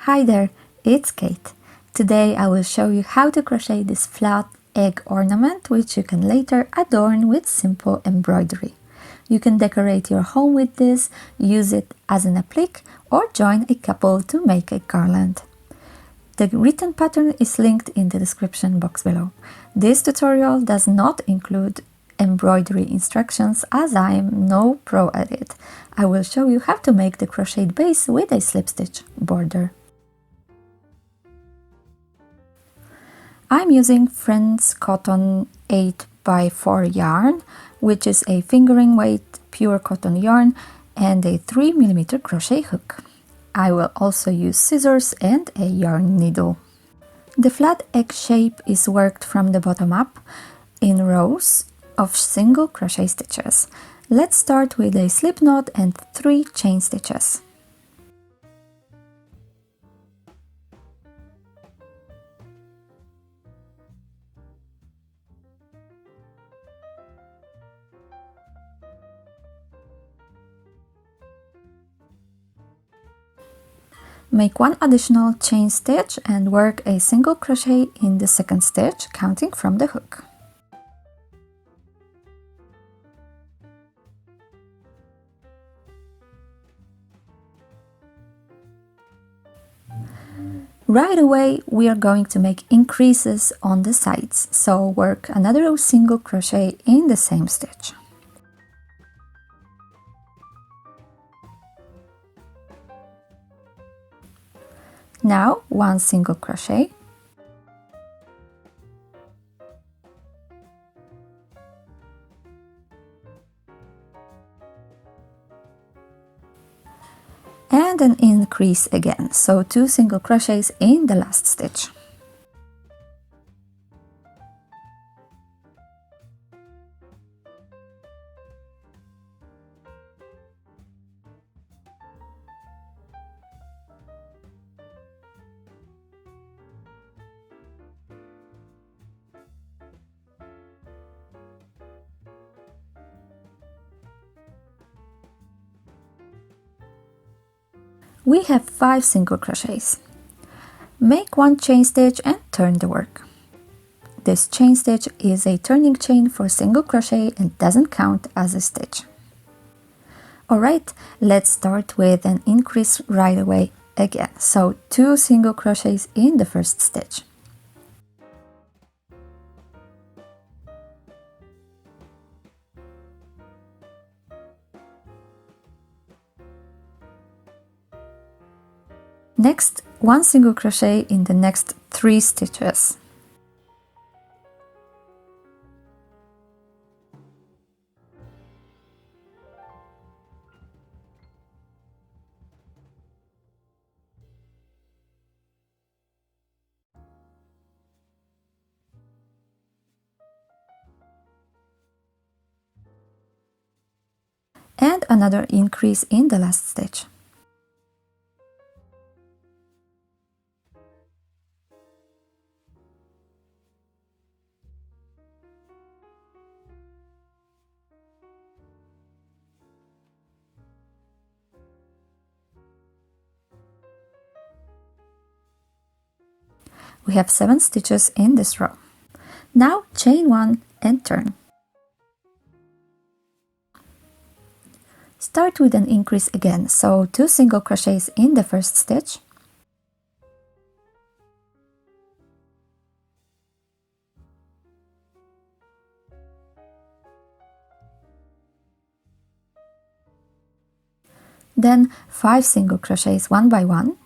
Hi there, it's Kate. Today I will show you how to crochet this flat egg ornament, which you can later adorn with simple embroidery. You can decorate your home with this, use it as an applique, or join a couple to make a garland. The written pattern is linked in the description box below. This tutorial does not include embroidery instructions as I am no pro at it. I will show you how to make the crocheted base with a slip stitch border. I'm using Friends Cotton 8x4 yarn, which is a fingering weight pure cotton yarn and a 3mm crochet hook. I will also use scissors and a yarn needle. The flat egg shape is worked from the bottom up in rows of single crochet stitches. Let's start with a slip knot and 3 chain stitches. Make 1 additional chain stitch and work a single crochet in the second stitch, counting from the hook. Right away we are going to make increases on the sides, so work another single crochet in the same stitch. Now 1 single crochet, and an increase again, so 2 single crochets in the last stitch. We have 5 single crochets. Make 1 chain stitch and turn the work. This chain stitch is a turning chain for single crochet and doesn't count as a stitch. Alright, let's start with an increase right away again. So 2 single crochets in the first stitch. Next, 1 single crochet in the next 3 stitches. And another increase in the last stitch. We have 7 stitches in this row. Now chain 1 and turn. Start with an increase again, so 2 single crochets in the first stitch. Then 5 single crochets one by one.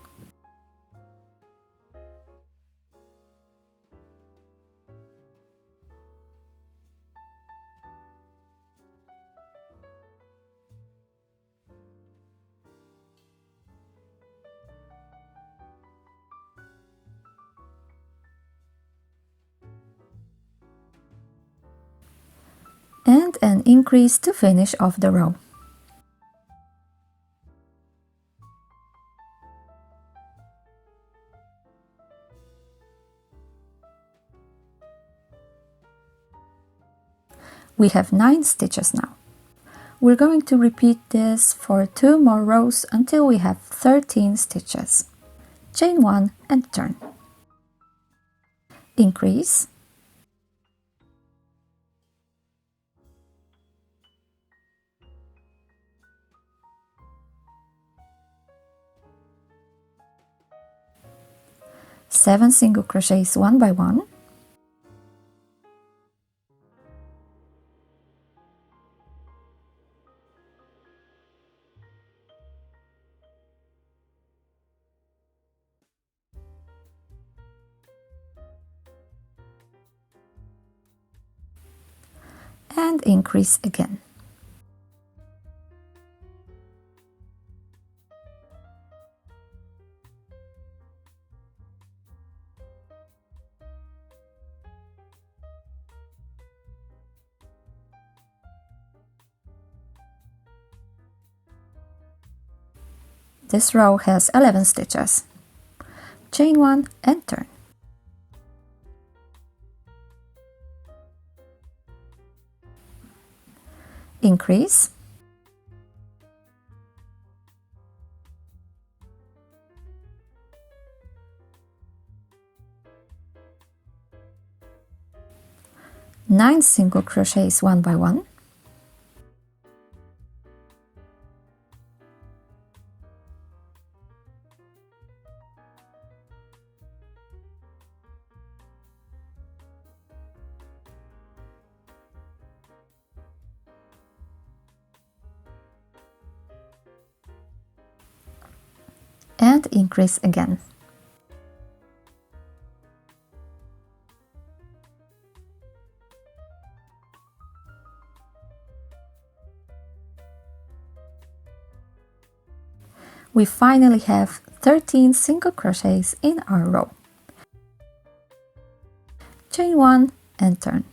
And an increase to finish off the row. We have 9 stitches now. We're going to repeat this for 2 more rows until we have 13 stitches. chain 1 and turn. Increase, seven single crochets one by one, and increase again. This row has 11 stitches. Chain 1 and turn. Increase, nine single crochets one by one, and increase again. We finally have 13 single crochets in our row. Chain 1 and turn.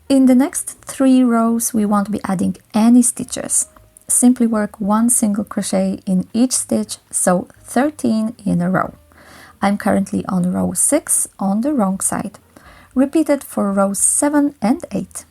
In the next 3 rows we won't be adding any stitches. Simply work one single crochet in each stitch, so 13 in a row. I'm currently on row 6 on the wrong side. Repeat it for rows 7 and 8.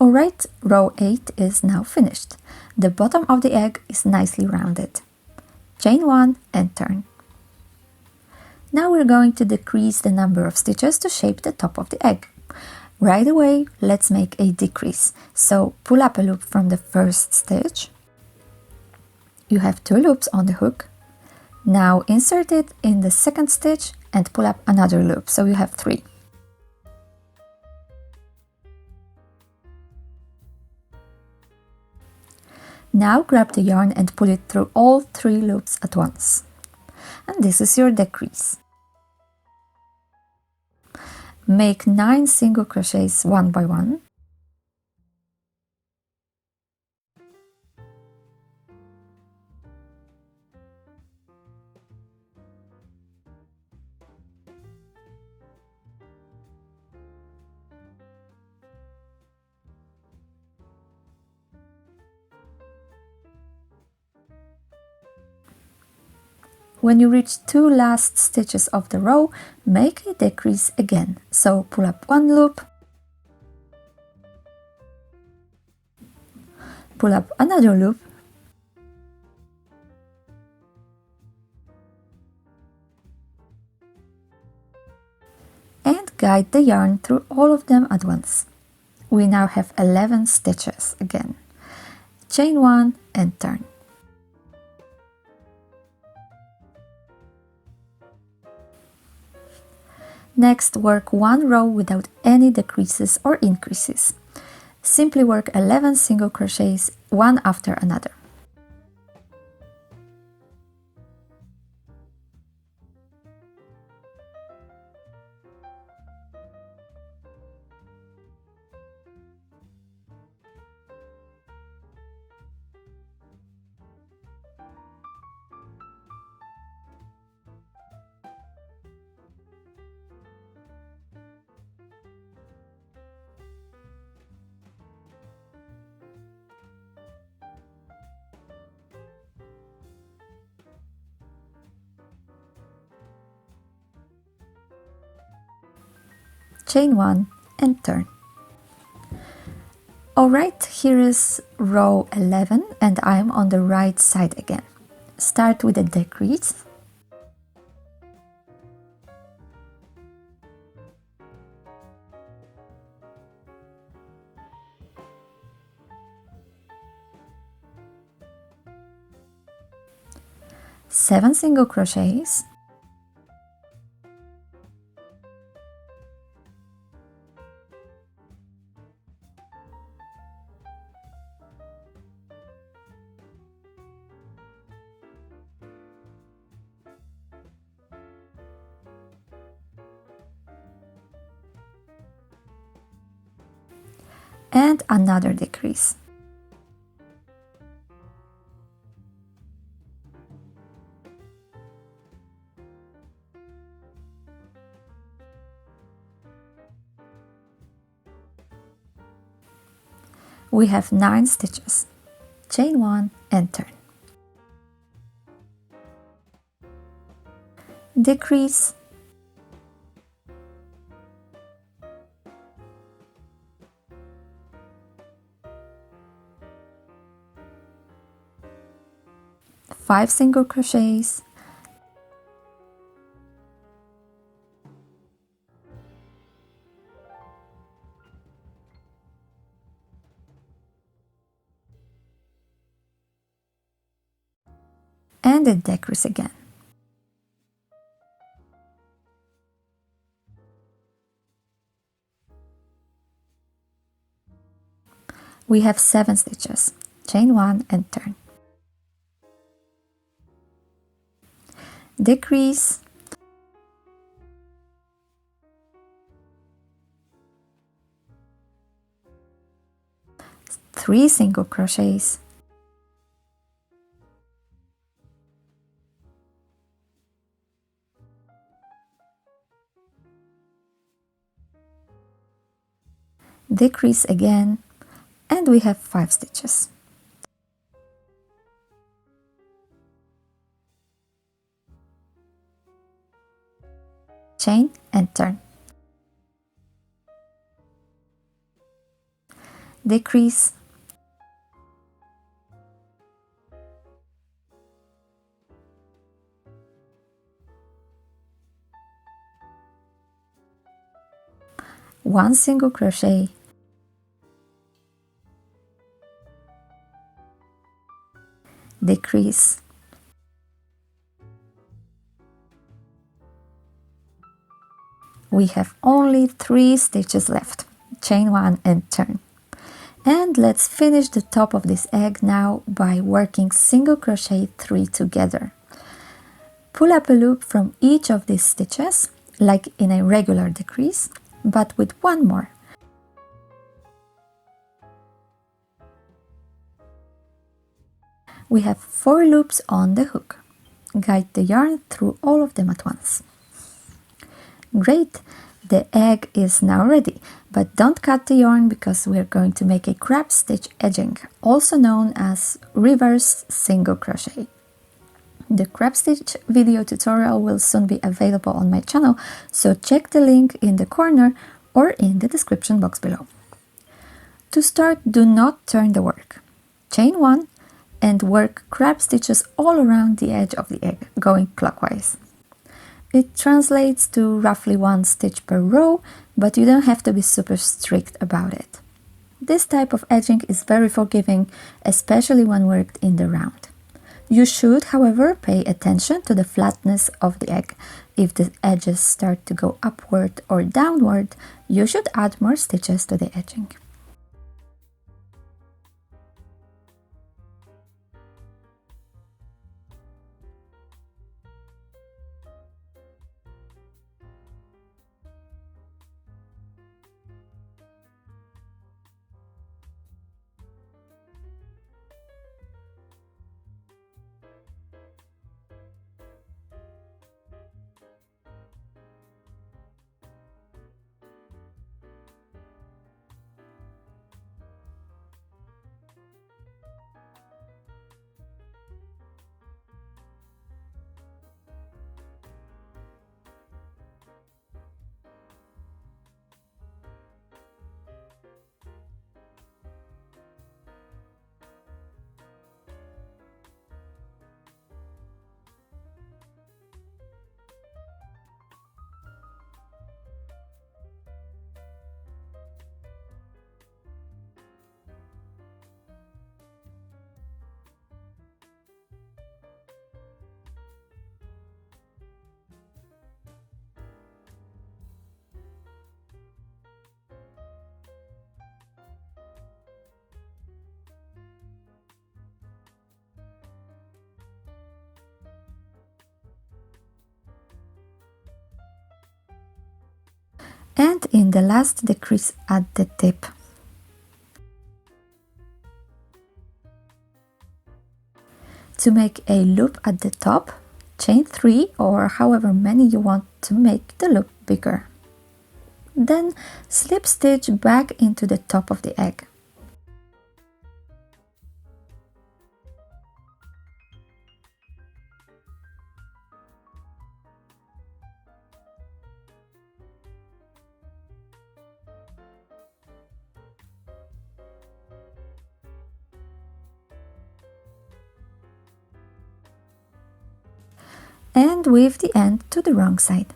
Alright, row 8 is now finished. The bottom of the egg is nicely rounded. Chain 1 and turn. Now we're going to decrease the number of stitches to shape the top of the egg. Right away, let's make a decrease. So pull up a loop from the first stitch. You have 2 loops on the hook. Now insert it in the second stitch and pull up another loop, so you have 3. Now grab the yarn and pull it through all 3 loops at once. And this is your decrease. Make 9 single crochets one by one. When you reach 2 last stitches of the row, make a decrease again. So pull up 1 loop, pull up another loop, and guide the yarn through all of them at once. We now have 11 stitches again. Chain 1 and turn. Next, work one row without any decreases or increases. Simply work 11 single crochets, one after another. Chain 1 and turn. Alright, here is row 11 and I'm on the right side again. Start with a decrease. Seven single crochets. And another decrease. We have 9 stitches. Chain 1 and turn. Decrease. Five single crochets. And a decrease again. We have 7 stitches. Chain 1 and turn. Decrease. Three single crochets. Decrease again, and we have 5 stitches. Chain and turn. Decrease. One single crochet. Decrease. We have only 3 stitches left. Chain 1 and turn. And let's finish the top of this egg now by working single crochet 3 together. Pull up a loop from each of these stitches, like in a regular decrease, but with one more. We have 4 loops on the hook. Guide the yarn through all of them at once. Great! The egg is now ready, but don't cut the yarn because we're going to make a crab stitch edging, also known as reverse single crochet. The crab stitch video tutorial will soon be available on my channel, so check the link in the corner or in the description box below. To start, do not turn the work. Chain 1 and work crab stitches all around the edge of the egg, going clockwise. It translates to roughly 1 stitch per row, but you don't have to be super strict about it. This type of edging is very forgiving, especially when worked in the round. You should, however, pay attention to the flatness of the egg. If the edges start to go upward or downward, you should add more stitches to the edging. And in the last decrease at the tip. To make a loop at the top, chain 3 or however many you want to make the loop bigger. Then slip stitch back into the top of the egg. And weave the end to the wrong side.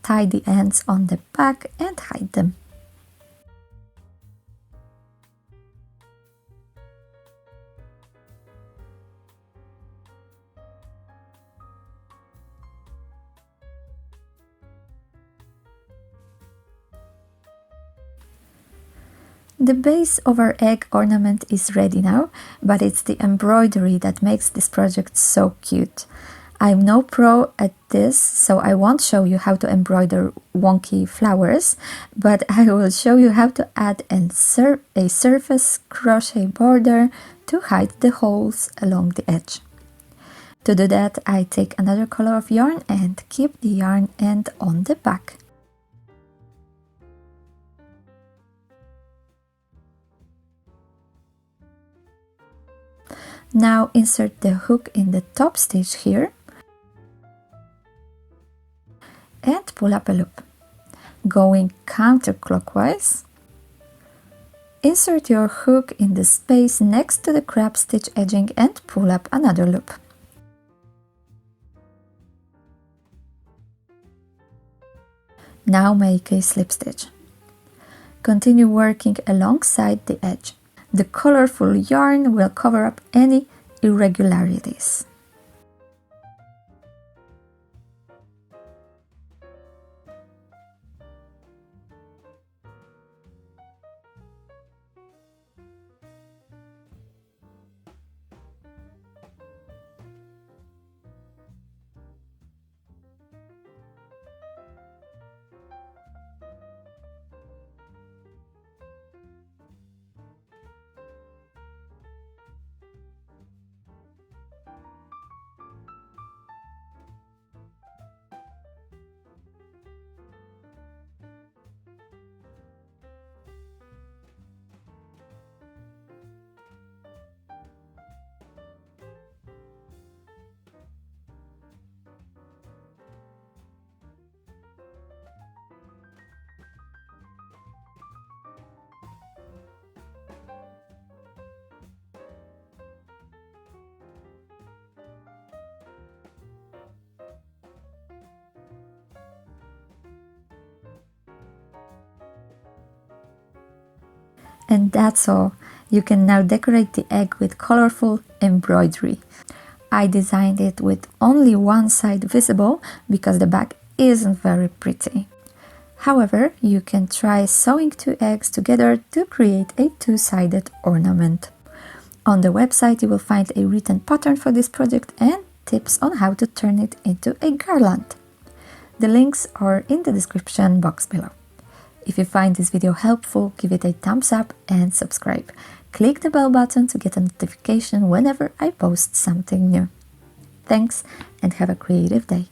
Tie the ends on the back and hide them. The base of our egg ornament is ready now, but it's the embroidery that makes this project so cute. I'm no pro at this, so I won't show you how to embroider wonky flowers, but I will show you how to add a surface crochet border to hide the holes along the edge. To do that, I take another color of yarn and keep the yarn end on the back. Now insert the hook in the top stitch here and pull up a loop. Going counterclockwise, insert your hook in the space next to the crab stitch edging and pull up another loop. Now make a slip stitch. Continue working alongside the edge. The colorful yarn will cover up any irregularities. And that's all. You can now decorate the egg with colorful embroidery. I designed it with only one side visible because the back isn't very pretty. However, you can try sewing 2 eggs together to create a 2-sided ornament. On the website you will find a written pattern for this project and tips on how to turn it into a garland. The links are in the description box below. If you find this video helpful, give it a thumbs up and subscribe. Click the bell button to get a notification whenever I post something new. Thanks and have a creative day.